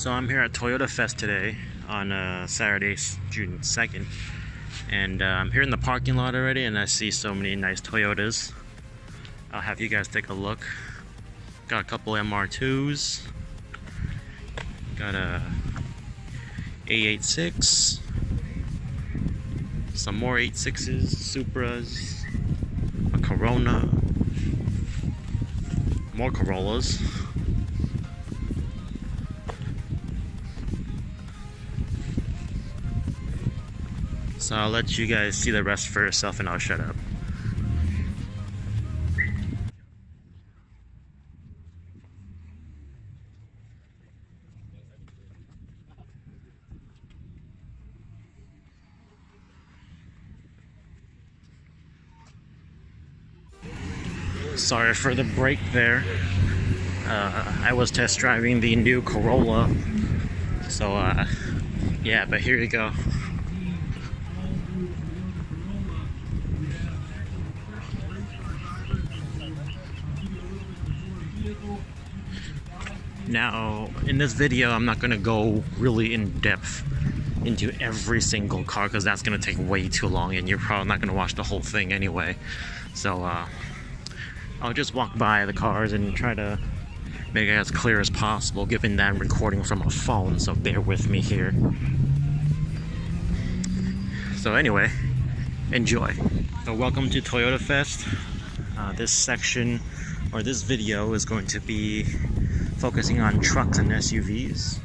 So I'm here at Toyotafest today on Saturday, June 2nd, and I'm here in the parking lot already, and I see so many nice Toyotas. I'll have you guys take a look. Got a couple MR2s, got a A86, some more 86s, Supras, a Corona, more Corollas. So I'll let you guys see the rest for yourself and I'll shut up. Sorry for the break there. I was test driving the new Corolla. So yeah, but here you go. Now, in this video, I'm not going to go really in depth into every single car because that's going to take way too long and you're probably not going to watch the whole thing anyway. So, I'll just walk by the cars and try to make it as clear as possible given that I'm recording from a phone, so bear with me here. So anyway, enjoy. So welcome to Toyotafest. This section, or this video, is going to be focusing on trucks and SUVs.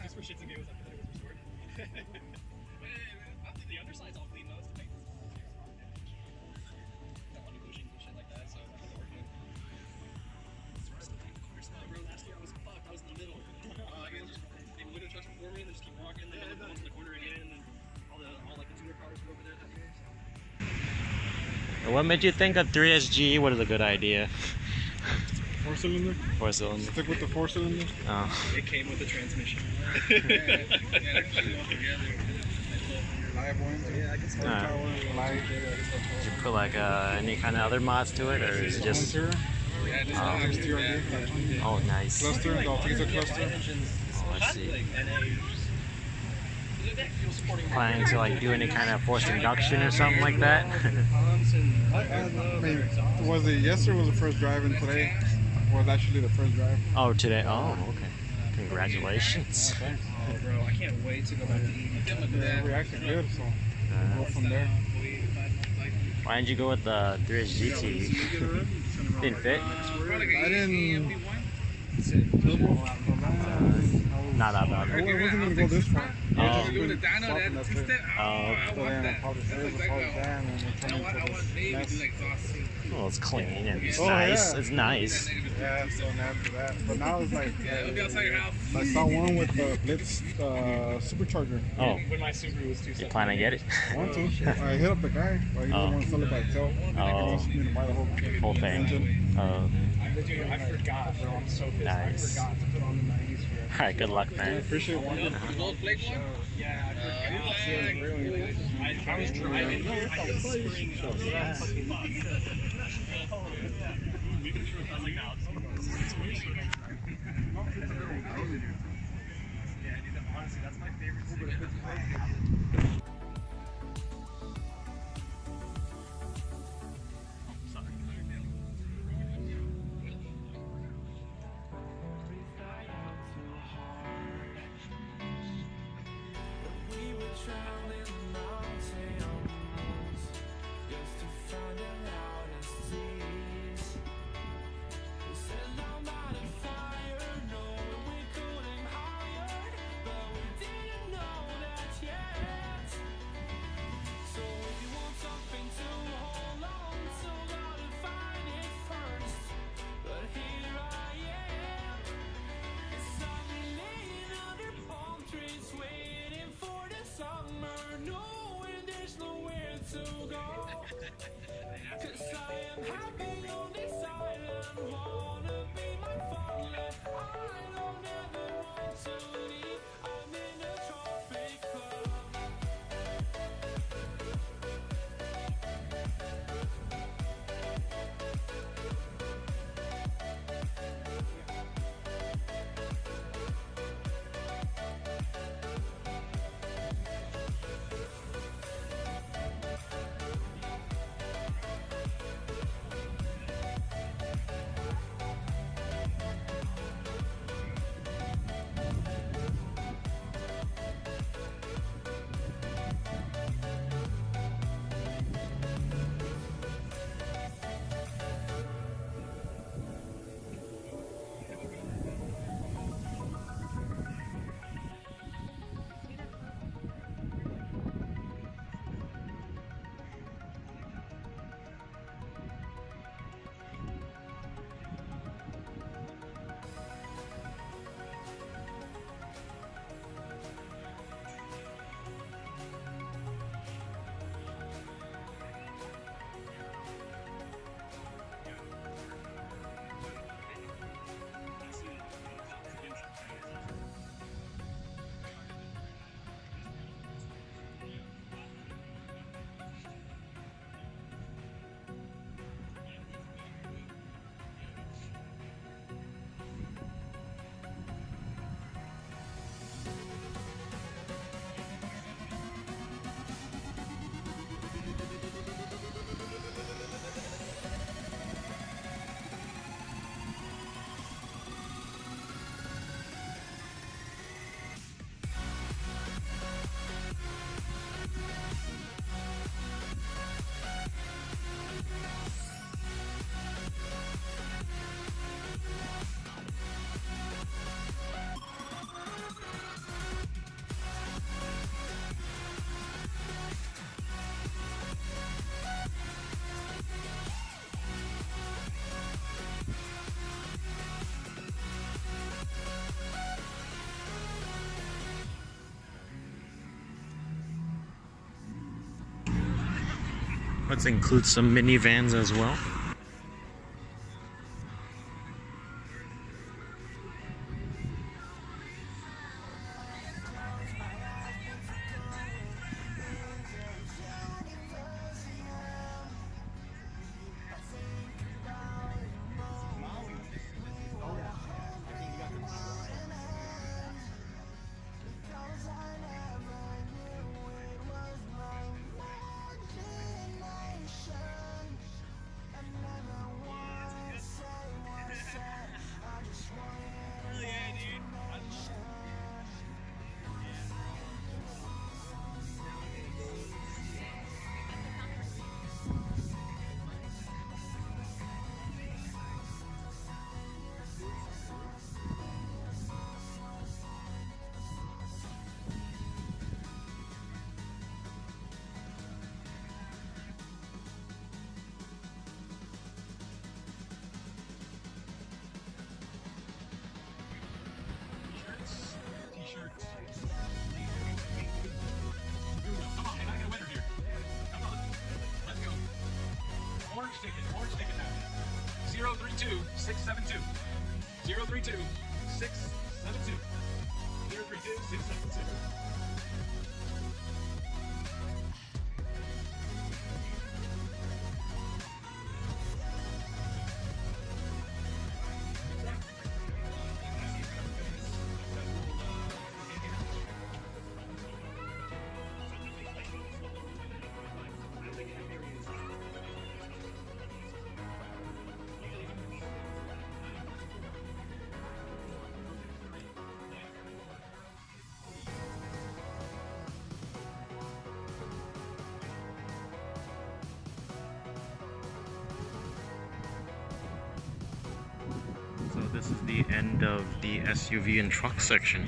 For shits and giggles, I thought it was restored. The underside's all clean though. It's the paint. Got funny bushings and shit like that, so it's working. Bro, last year I was fucked. I was in the middle. They window trucks before me, and they just keep walking. They go into the corner again, and then all like the Tundra cars were over there. What made you think a 3SG? What is a good idea? 4-cylinder? 4-cylinder. Stick with the 4-cylinder? Oh. It came with the transmission. Live ones? Yeah, I guess so. Did you put like any kind of other mods to it, or is it just? Oh, nice. Cluster, the Altiza cluster. Oh, I see. Planning to like do any kind of forced induction or something like that? Was it yesterday was the first drive, and today was actually the first drive. Oh, today? Oh, okay. Congratulations. Thanks. Oh, bro, I can't wait to go back to eat. Yeah, we actually good, so we'll go from there. Why didn't you go with the 3S GT? Didn't fit? I didn't. Not that bad. I wasn't going to go this far. Oh. Oh, it's clean and it's nice. Yeah. It's nice. Yeah, so after that. But now it's like, I saw one with the Blitz supercharger. Oh. When my Subaru was too You plan to get it? I want to. I hit up the guy, but he doesn't want to sell it by itself. He wants me to buy the whole thing. Dude, I forgot, bro. I'm so pissed. Nice. I forgot to put on the 90s for it. Alright, good luck, man. I appreciate it. Yeah, I was driving. I hit spring. I was fucking fucked. I was like, no, honestly, that's my favorite cigarette. Yeah. Let's include some minivans as well. Orange ticket now. 032-672. 032-672. 032-672. So this is the end of the SUV and truck section.